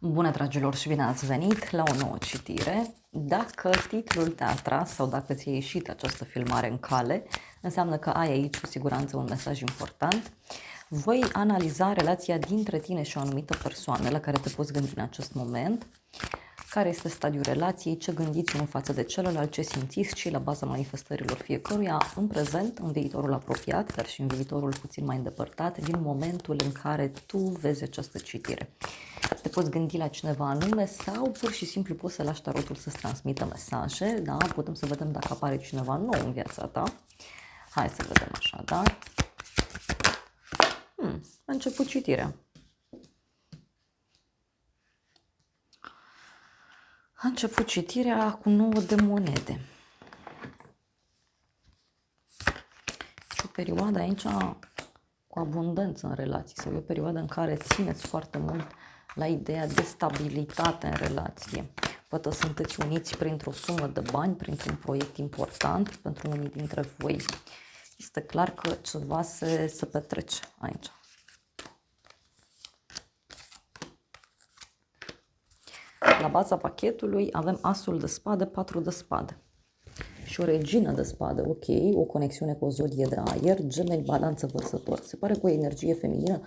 Bună, dragilor, și bine ați venit la o nouă citire. Dacă titlul te-a atras sau dacă ți-a ieșit această filmare în cale, înseamnă că ai aici cu siguranță un mesaj important. Voi analiza relația dintre tine și o anumită persoană la care te poți gândi în acest moment, care este stadiul relației, ce gândiți unul față de celălalt, ce simțiți și la baza manifestărilor fiecăruia în prezent, în viitorul apropiat, dar și în viitorul puțin mai îndepărtat, din momentul în care tu vezi această citire. Te poți gândi la cineva anume sau pur și simplu poți să lași tarotul să-ți transmită mesaje, da? Putem să vedem dacă apare cineva nou în viața ta. Hai să vedem așa, da? A început citirea. A început citirea cu 9 de monede. Și o perioadă aici cu abundență în relații sau e o perioadă în care țineți foarte mult la ideea de stabilitate în relație. Poate sunteți uniți printr-o sumă de bani, printr-un proiect important pentru unii dintre voi. Este clar că ceva se petrece aici. La baza pachetului avem asul de spade, 4 de spade și o regină de spade, ok, o conexiune cu o zodie de aer, Gemeni, Balanță, Vărsător. Se pare că o energie feminină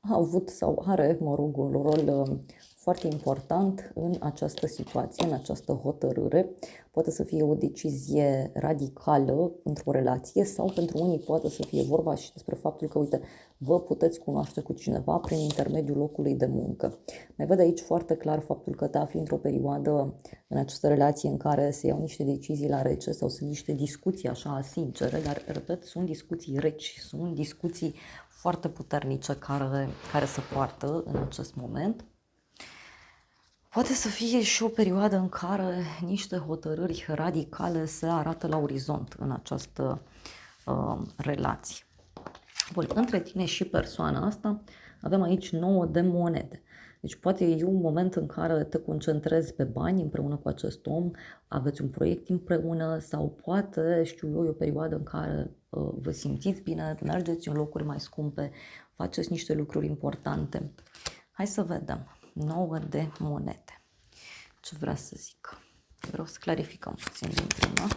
a avut sau are, un rol foarte important în această situație, în această hotărâre. Poate să fie o decizie radicală într-o relație sau pentru unii poate să fie vorba și despre faptul că, uite, vă puteți cunoaște cu cineva prin intermediul locului de muncă. Mai văd aici foarte clar faptul că te afli într-o perioadă în această relație în care se iau niște decizii la rece sau sunt niște discuții așa sincere, dar, repet, sunt discuții reci, sunt discuții foarte puternice care se poartă în acest moment. Poate să fie și o perioadă în care niște hotărâri radicale se arată la orizont în această relație. Bun, între tine și persoana asta avem aici 9 de monede. Deci poate e un moment în care te concentrezi pe bani împreună cu acest om, aveți un proiect împreună sau poate, știu eu, e o perioadă în care vă simțiți bine, mergeți în locuri mai scumpe, faceți niște lucruri importante. Hai să vedem. 9 de monede. Ce vrea să zic? Vreau să clarificăm puțin din prima.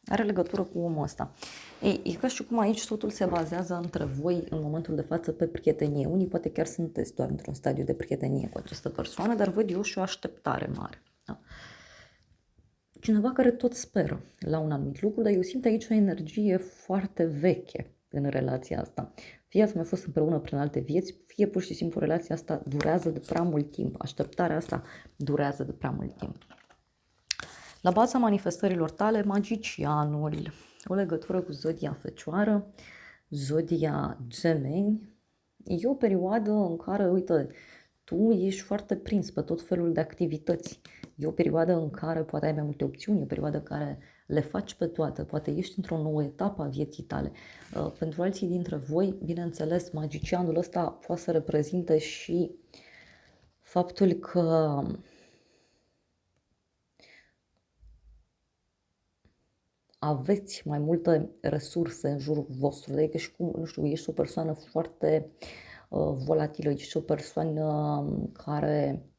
Are legătură cu omul ăsta. Ei, e ca și cum aici totul se bazează între voi în momentul de față pe prietenie. Unii poate chiar sunteți doar într-un stadiu de prietenie cu această persoană, dar văd eu și o așteptare mare. Da? Cineva care tot speră la un anumit lucru, dar eu simt aici o energie foarte veche în relația asta. Fie ați mai fost împreună prin alte vieți, fie pur și simplu relația asta durează de prea mult timp. Așteptarea asta durează de prea mult timp. La baza manifestărilor tale, magicianul, o legătură cu zodia Fecioară, zodia Gemeni. E o perioadă în care, uite, tu ești foarte prins pe tot felul de activități. E o perioadă în care poate ai mai multe opțiuni, e o perioadă în care le faci pe toate, poate ești într-o nouă etapă a vieții tale. Pentru alții dintre voi, bineînțeles, magicianul ăsta poate să reprezinte și faptul că aveți mai multe resurse în jurul vostru, adică și cum, nu știu, ești o persoană foarte volatilă, ești o persoană care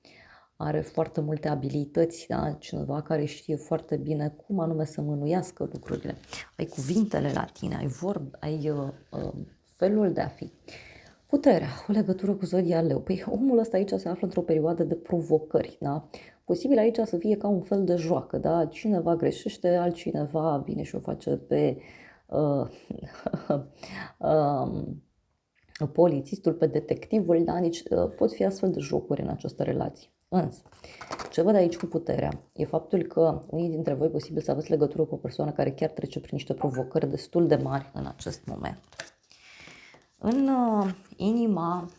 are foarte multe abilități, da? Cineva care știe foarte bine cum anume să mânuiască lucrurile. Ai cuvintele la tine, ai vorbe, ai felul de a fi. Puterea, o legătură cu zodia Leu. Păi omul ăsta aici se află într-o perioadă de provocări, da? Posibil aici să fie ca un fel de joacă, da? Cineva greșește, altcineva vine și o face pe polițistul, pe detectivul, da? Deci pot fi astfel de jocuri în această relație. Însă, ce văd aici cu puterea e faptul că unii dintre voi posibil să aveți legătură cu o persoană care chiar trece prin niște provocări destul de mari în acest moment. În inima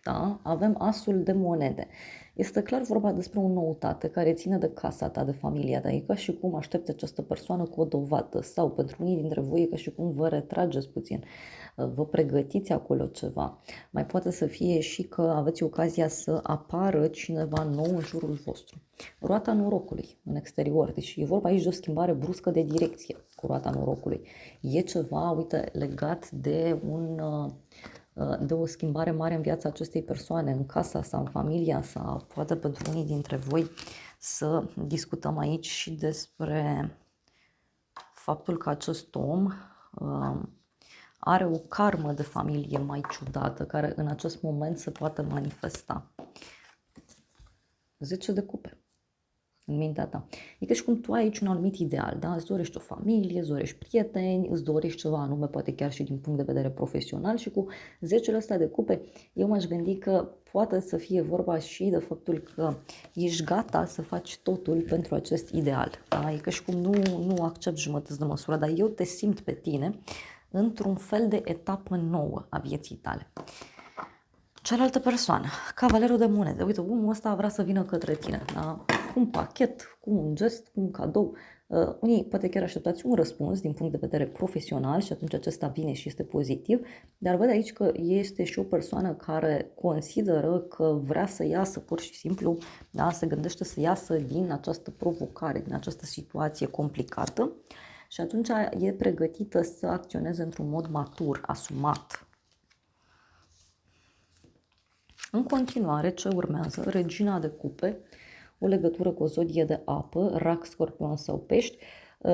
ta avem asul de monede. Este clar vorba despre o noutate care ține de casa ta, de familia ta. E ca și cum aștepți această persoană cu o dovadă sau pentru unii dintre voi e ca și cum vă retrageți puțin. Vă pregătiți acolo ceva. Mai poate să fie și că aveți ocazia să apară cineva nou în jurul vostru. Roata norocului în exterior. Deci e vorba aici de o schimbare bruscă de direcție cu roata norocului. E ceva, uite, legat de un de o schimbare mare în viața acestei persoane, în casa sa, în familia sa, poate pentru unii dintre voi să discutăm aici și despre faptul că acest om are o karmă de familie mai ciudată, care în acest moment se poate manifesta. 10 de cupe în mintea ta. E ca și cum tu ai aici un anumit ideal, da? Îți dorești o familie, îți dorești prieteni, îți dorești ceva anume, poate chiar și din punct de vedere profesional, și cu 10 ăsta de cupe, eu m-aș gândi că poate să fie vorba și de faptul că ești gata să faci totul pentru acest ideal. Da? E ca și cum nu accept jumătăți de măsură, dar eu te simt pe tine într-un fel de etapă nouă a vieții tale. Cealaltă persoană, cavalerul de monede. Uite, omul ăsta vrea să vină către tine, da? Cu un pachet, cu un gest, cu un cadou. Unii poate chiar așteptați un răspuns din punct de vedere profesional și atunci acesta vine și este pozitiv, dar văd aici că este și o persoană care consideră că vrea să iasă pur și simplu, da? Se gândește să iasă din această provocare, din această situație complicată și atunci e pregătită să acționeze într-un mod matur, asumat. În continuare, ce urmează? Regina de cupe, o legătură cu o zodie de apă, rac, scorpion sau pești.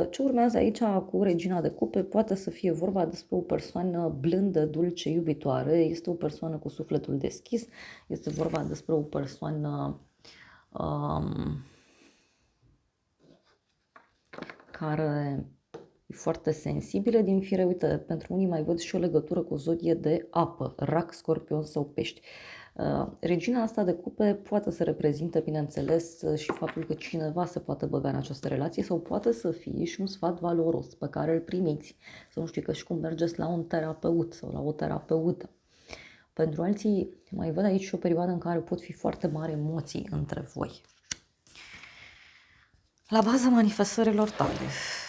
Ce urmează aici cu regina de cupe poate să fie vorba despre o persoană blândă, dulce, iubitoare, este o persoană cu sufletul deschis, este vorba despre o persoană care e foarte sensibilă din fire. Uite, pentru unii mai văd și o legătură cu o zodie de apă, rac, scorpion sau pești. Regina asta de cupe poate să reprezinte, bineînțeles, și faptul că cineva se poate băga în această relație sau poate să fie și un sfat valoros pe care îl primiți. Să nu știu, că și cum mergeți la un terapeut sau la o terapeută. Pentru alții mai văd aici și o perioadă în care pot fi foarte mari emoții între voi. La baza manifestărilor tale,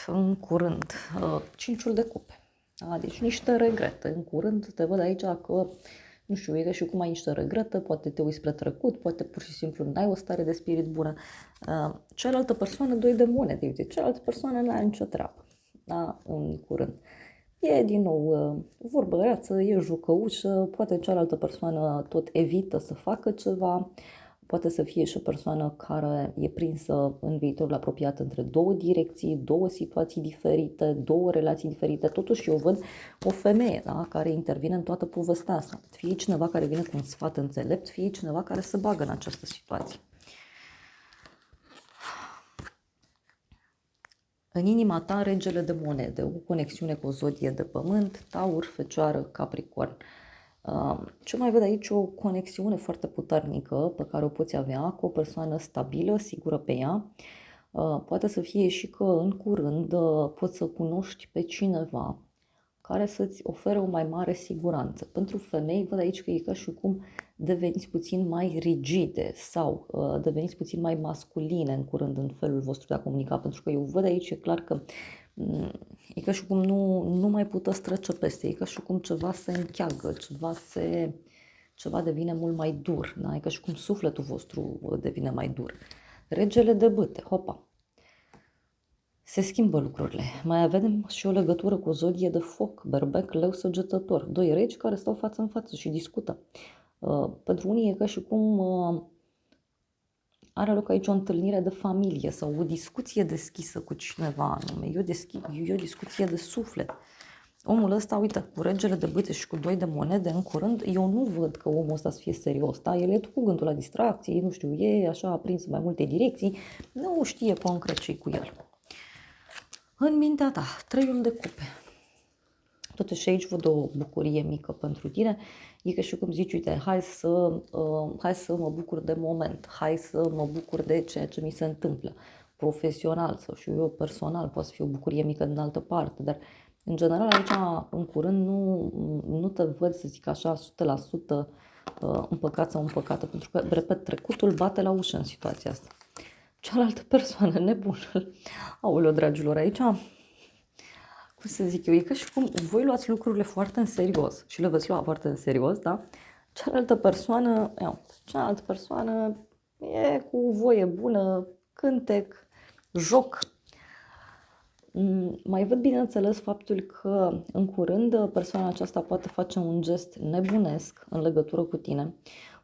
în curând, 5-ul de cupe. Deci niște regrete. În curând te văd aici că, nu știu, e ca și cum ai niște regrete, poate te uiți spre trecut, poate pur și simplu n-ai o stare de spirit bună. Cealaltă persoană, 2 de monede, uite, cealaltă persoană n-are nicio treabă, da, în curând. E din nou vorbă greață, e jucăușă, poate cealaltă persoană tot evită să facă ceva, poate să fie și o persoană care e prinsă în viitorul apropiat între două direcții, două situații diferite, două relații diferite. Totuși eu văd o femeie, da, care intervine în toată povestea asta. Fie cineva care vine cu un sfat înțelept, fie cineva care se bagă în această situație. În inima ta, regele de monede, o conexiune cu o zodie de pământ, Taur, Fecioară, Capricorn. Ce mai văd aici? O conexiune foarte puternică pe care o poți avea cu o persoană stabilă, sigură pe ea. Poate să fie și că în curând poți să cunoști pe cineva care să-ți ofere o mai mare siguranță. Pentru femei, văd aici că e ca și cum deveniți puțin mai rigide sau deveniți puțin mai masculine în curând în felul vostru de a comunica, pentru că eu văd aici, e clar că e ca și cum nu mai puteți trece peste, e ca și cum ceva se încheagă, ceva devine mult mai dur, da? E ca și cum sufletul vostru devine mai dur. Regele de bâte, hopa! Se schimbă lucrurile. Mai avem și o legătură cu o zodie de foc, berbec, leu, săgetător. 2 regi care stau față în față și discută. Pentru unii e ca și cum are loc aici o întâlnire de familie sau o discuție deschisă cu cineva anume. E o discuție de suflet. Omul ăsta, uite, cu regele de bâte și cu 2 de monede în curând, eu nu văd că omul ăsta să fie serios, da? El e cu gândul la distracție, nu știu, e așa aprins în mai multe direcții, nu știe concret ce-i cu el. În mintea ta, 3-ul de cupe. Totuși aici văd o bucurie mică pentru tine. E ca și cum zici, uite, hai să mă bucur de moment, hai să mă bucur de ceea ce mi se întâmplă. Profesional sau și eu personal, poate fi o bucurie mică din altă parte, dar în general aici în curând nu te văd, să zic așa, 100% împăcat sau împăcată, pentru că, repet, trecutul bate la ușă în situația asta. Cealaltă persoană nebună. Aoleu, dragilor, aici, cum să zic eu, e ca și cum voi luați lucrurile foarte în serios și le veți lua foarte în serios, da? Cealaltă persoană e cu voie bună, cântec, joc. Mai văd, bineînțeles, faptul că în curând persoana aceasta poate face un gest nebunesc în legătură cu tine.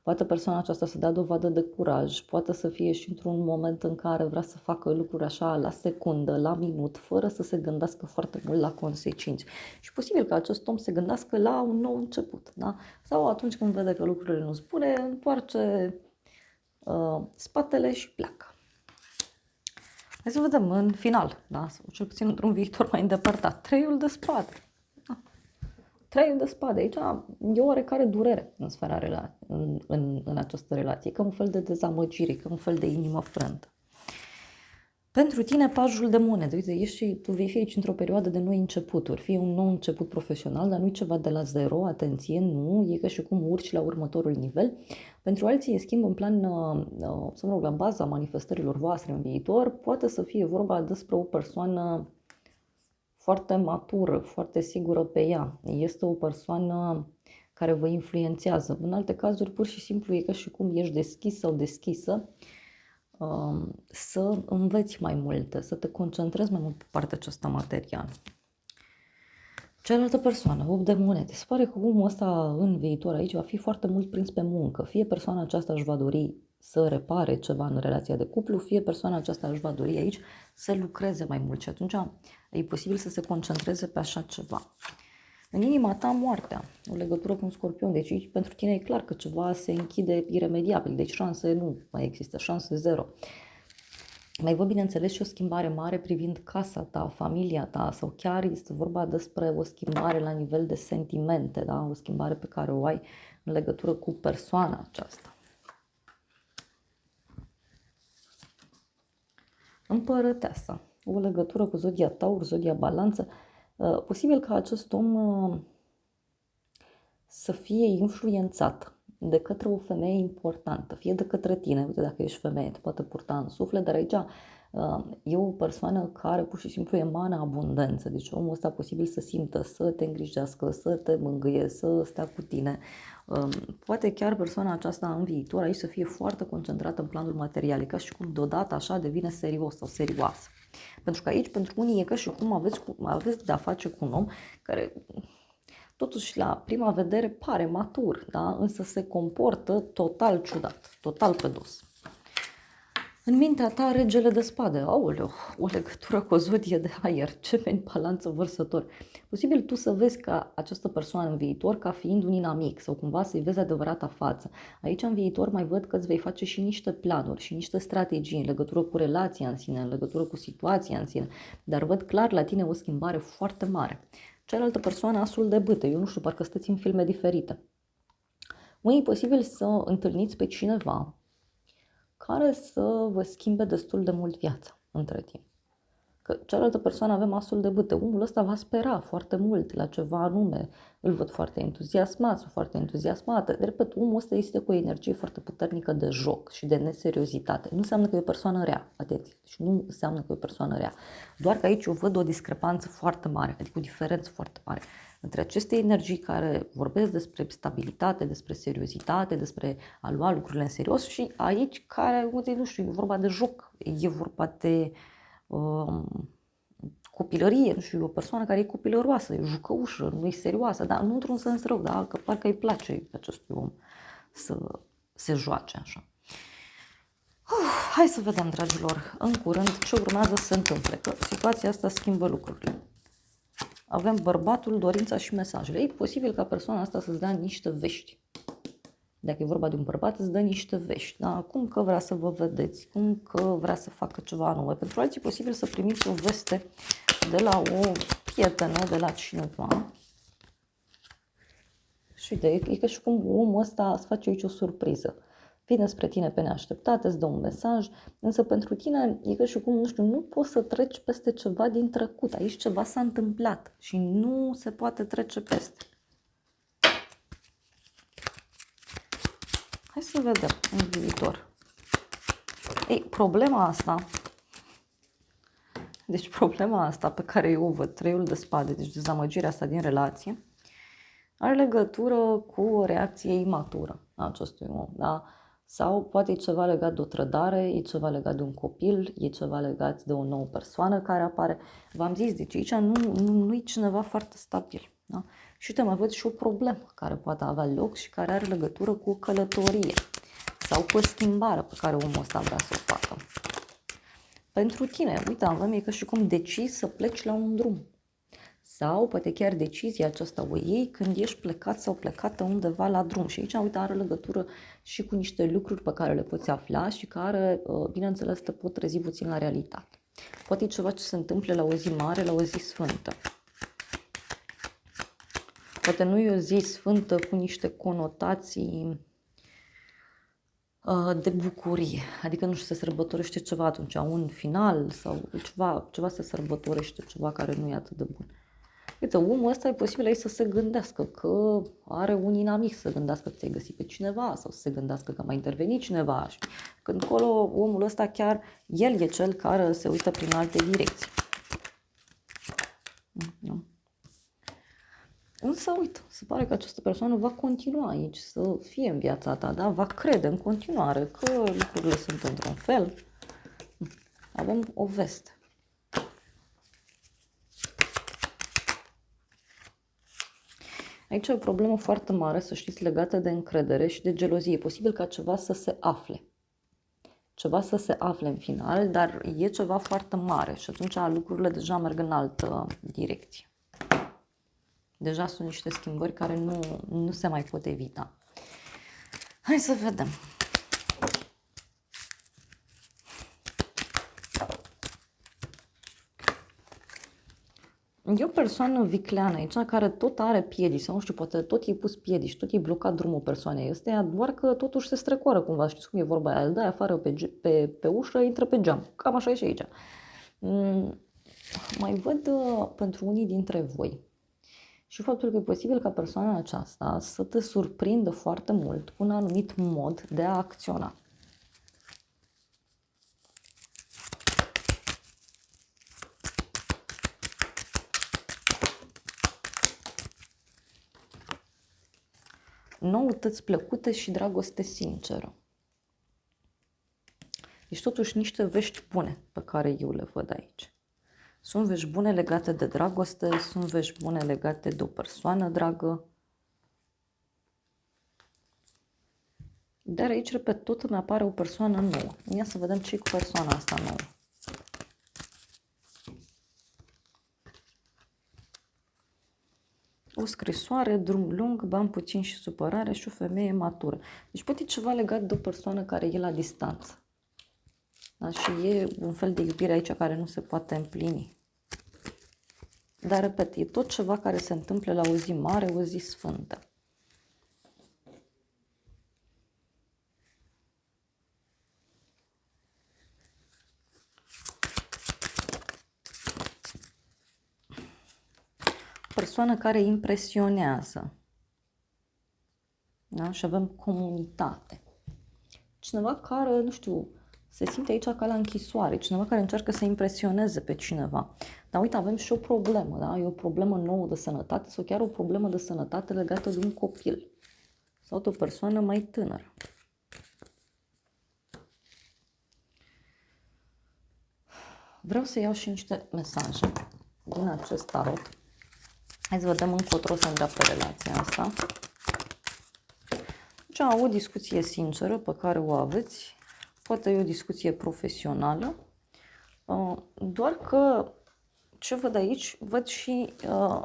Poate persoana aceasta să dea dovadă de curaj, poate să fie și într-un moment în care vrea să facă lucruri așa la secundă, la minut, fără să se gândească foarte mult la consecințe. Și posibil că acest om se gândească la un nou început, da? Sau atunci când vede că lucrurile nu-ți bune, întoarce spatele și pleacă. Hai să vedem în final, da? Sau cel puțin într-un viitor mai îndepărtat. Treiul de spade. Da. Treiul de spade. Aici e o oarecare durere în sfera în această relație, ca un fel de dezamăgire, ca un fel de inimă frântă. Pentru tine, pajul de monede. Uite, tu vei fi aici într-o perioadă de noi începuturi. Fie un nou început profesional, dar nu-i ceva de la zero, atenție, nu, e ca și cum urci la următorul nivel. Pentru alții, schimb în plan, să mă rog, la baza manifestărilor voastre în viitor, poate să fie vorba despre o persoană foarte matură, foarte sigură pe ea. Este o persoană care vă influențează. În alte cazuri, pur și simplu, e ca și cum ești deschis sau deschisă să înveți mai multe, să te concentrezi mai mult pe partea aceasta materială. Cealaltă persoană, 8 de monede. Se pare că omul ăsta în viitor aici va fi foarte mult prins pe muncă. Fie persoana aceasta își va dori să repare ceva în relația de cuplu, fie persoana aceasta își va dori aici să lucreze mai mult și atunci e posibil să se concentreze pe așa ceva. În inima ta, moartea, o legătură cu un scorpion, deci aici pentru tine e clar că ceva se închide iremediabil, deci șanse nu mai există, șanse zero. Mai văd, bineînțeles, și o schimbare mare privind casa ta, familia ta, sau chiar este vorba despre o schimbare la nivel de sentimente, da? O schimbare pe care o ai în legătură cu persoana aceasta. Împărăteasa, o legătură cu zodia Taur, zodia Balanță. Posibil ca acest om să fie influențat de către o femeie importantă, fie de către tine, uite, dacă ești femeie, te poate purta în suflet, dar aici e o persoană care pur și simplu emană abundență, deci omul ăsta posibil să simtă, să te îngrijească, să te mângâie, să stea cu tine. Poate chiar persoana aceasta în viitor aici să fie foarte concentrată în planul material, ca și cum deodată așa devine serios sau serioasă. Pentru că aici, pentru unii, e ca și cum aveți de-a face cu un om care totuși la prima vedere pare matur, da? Însă se comportă total ciudat, total pe dos. În mintea ta, regele de spade, aoleu, o legătură cu o zodie de aer, Gemeni, Balanță, Vărsător. Posibil tu să vezi ca această persoană în viitor ca fiind un inamic sau cumva să-i vezi adevărata față. Aici în viitor mai văd că îți vei face și niște planuri și niște strategii în legătură cu relația în sine, în legătură cu situația în sine, dar văd clar la tine o schimbare foarte mare. Cealaltă persoană, asul de bâte, eu nu știu, parcă stăți în filme diferite. Unii e posibil să întâlniți pe cineva care să vă schimbe destul de mult viața între timp. Că cealaltă persoană avem asul de bâte. Omul ăsta va spera foarte mult la ceva anume. Îl văd foarte entuziasmat sau foarte entuziasmată. De repede, omul ăsta este cu o energie foarte puternică de joc și de neseriozitate. Nu înseamnă că e o persoană rea, atenție. Deci nu înseamnă că e o persoană rea. Doar că aici eu văd o discrepanță foarte mare, adică o diferență foarte mare între aceste energii care vorbesc despre stabilitate, despre seriozitate, despre a lua lucrurile în serios și aici care, nu știu, e vorba de joc, e vorba de copilărie, nu știu, o persoană care e copilăroasă, e jucăușă, nu e serioasă, dar nu într-un sens rău, da? Că parcă îi place acestui om să se joace așa. Hai să vedem, dragilor, în curând ce urmează să se întâmple, că situația asta schimbă lucrurile. Avem bărbatul, dorința și mesajele. E posibil ca persoana asta să-ți dea niște vești. Dacă e vorba de un bărbat, îți dă niște vești. Da? Cum că vrea să vă vedeți, cum că vrea să facă ceva anume. Pentru alții e posibil să primiți o veste de la o prietenă, de la cineva. Și e ca și cum omul ăsta îți face aici o surpriză. Vine spre tine pe neașteptate, îți dă un mesaj, însă pentru tine e ca și cum, nu știu, nu poți să treci peste ceva din trecut. Aici ceva s-a întâmplat și nu se poate trece peste. Hai să vedem în viitor. Ei, problema asta pe care eu o văd, treiul de spade, deci dezamăgirea asta din relație, are legătură cu o reacție imatură a acestui om, da? Sau poate e ceva legat de o trădare, e ceva legat de un copil, e ceva legat de o nouă persoană care apare. V-am zis, deci aici nu e cineva foarte stabil. Da? Și uite, mai văd și o problemă care poate avea loc și care are legătură cu o călătorie sau cu o schimbare pe care omul ăsta vrea să o facă. Pentru tine, uite, avem e ca și cum decizi să pleci la un drum. Sau poate chiar decizia aceasta o iei când ești plecat sau plecată undeva la drum. Și aici, uite, are legătură și cu niște lucruri pe care le poți afla și care, bineînțeles, te pot trezi puțin la realitate. Poate e ceva ce se întâmplă la o zi mare, la o zi sfântă. Poate nu e o zi sfântă cu niște conotații de bucurie, adică nu știu, se sărbătorește ceva atunci, un final sau ceva se sărbătorește, ceva care nu e atât de bun. Uite, omul ăsta e posibil aici să se gândească că are un inamic, să se gândească că ți-ai găsit pe cineva sau să se gândească că a mai intervenit cineva. Și când acolo omul ăsta chiar, el e cel care se uită prin alte direcții. Însă, uite, se pare că această persoană va continua aici să fie în viața ta, da? Va crede în continuare că lucrurile sunt într-un fel. Avem o veste. Aici e o problemă foarte mare, să știți, legată de încredere și de gelozie. E posibil ca ceva să se afle. Ceva să se afle în final, dar e ceva foarte mare și atunci lucrurile deja merg în altă direcție. Deja sunt niște schimbări care nu se mai pot evita. Hai să vedem. E o persoană vicleană aici care tot are piedici sau nu știu, poate tot i-ai pus piedici, tot i-ai blocat drumul persoanei ăsteia, doar că totuși se strecoară cumva, știți cum e vorba aia, îl dai afară pe ușă, intră pe geam, cam așa e și aici. Mai văd pentru unii dintre voi și faptul că e posibil ca persoana aceasta să te surprindă foarte mult cu un anumit mod de a acționa. Noutăți plăcute și dragoste sinceră. Deci totuși niște vești bune pe care eu le văd aici. Sunt vești bune legate de dragoste, sunt vești bune legate de o persoană dragă. Dar aici, repet, tot îmi apare o persoană nouă. Ia să vedem ce e cu persoana asta nouă. O scrisoare, drum lung, bani puțin și supărare și o femeie matură. Deci poate e ceva legat de o persoană care e la distanță. Da? Și e un fel de iubire aici care nu se poate împlini. Dar, repet, e tot ceva care se întâmplă la o zi mare, o zi sfântă. Persoană care impresionează. Da? Și avem comunitate. Cineva care, nu știu, se simte aici ca la închisoare, cineva care încearcă să impresioneze pe cineva. Dar uite, avem și o problemă, da? E o problemă nouă de sănătate sau chiar o problemă de sănătate legată de un copil sau de o persoană mai tânără. Vreau să iau și niște mesaje din acest tarot. Hai să vedem încotro se îndreaptă relația asta. Deci, o discuție sinceră pe care o aveți, poate e o discuție profesională, doar că ce văd aici, văd și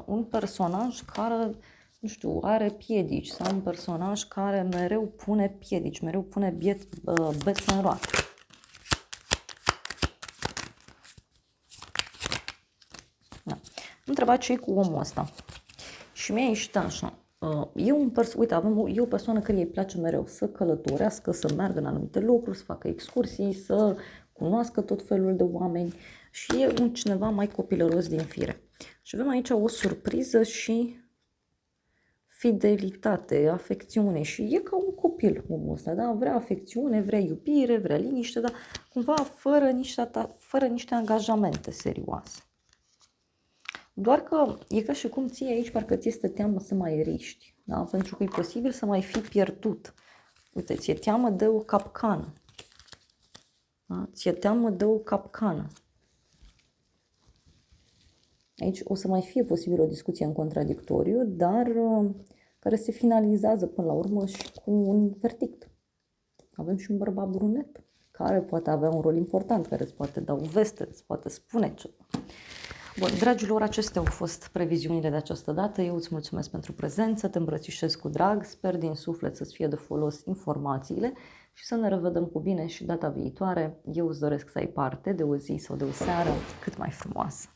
un personaj care, nu știu, are piedici sau un personaj care mereu pune piedici, mereu pune bețe în roate. Da. Întreba ce e cu omul ăsta. Și mi-a ieșit așa. Uite, e o persoană care îi place mereu să călătorească, să meargă în anumite locuri, să facă excursii, să cunoască tot felul de oameni și e un cineva mai copilăros din fire. Și avem aici o surpriză și fidelitate, afecțiune și e ca un copil omul ăsta, da? Vrea afecțiune, vrea iubire, vrea liniște, dar cumva fără niște angajamente serioase. Doar că e ca și cum ție aici parcă ți este teamă să mai riști, da? Pentru că e posibil să mai fi pierdut Uite, ți-e teamă de o capcană. Da? Ți-e teamă de o capcană. Aici o să mai fie posibil o discuție în contradictoriu, dar care se finalizează până la urmă și cu un verdict. Avem și un bărbat brunet care poate avea un rol important, care îți poate da o veste, îți poate spune ceva. Bun, dragilor, acestea au fost previziunile de această dată. Eu îți mulțumesc pentru prezență, te îmbrățișez cu drag, sper din suflet să-ți fie de folos informațiile și să ne revedem cu bine și data viitoare. Eu îți doresc să ai parte de o zi sau de o seară cât mai frumoasă.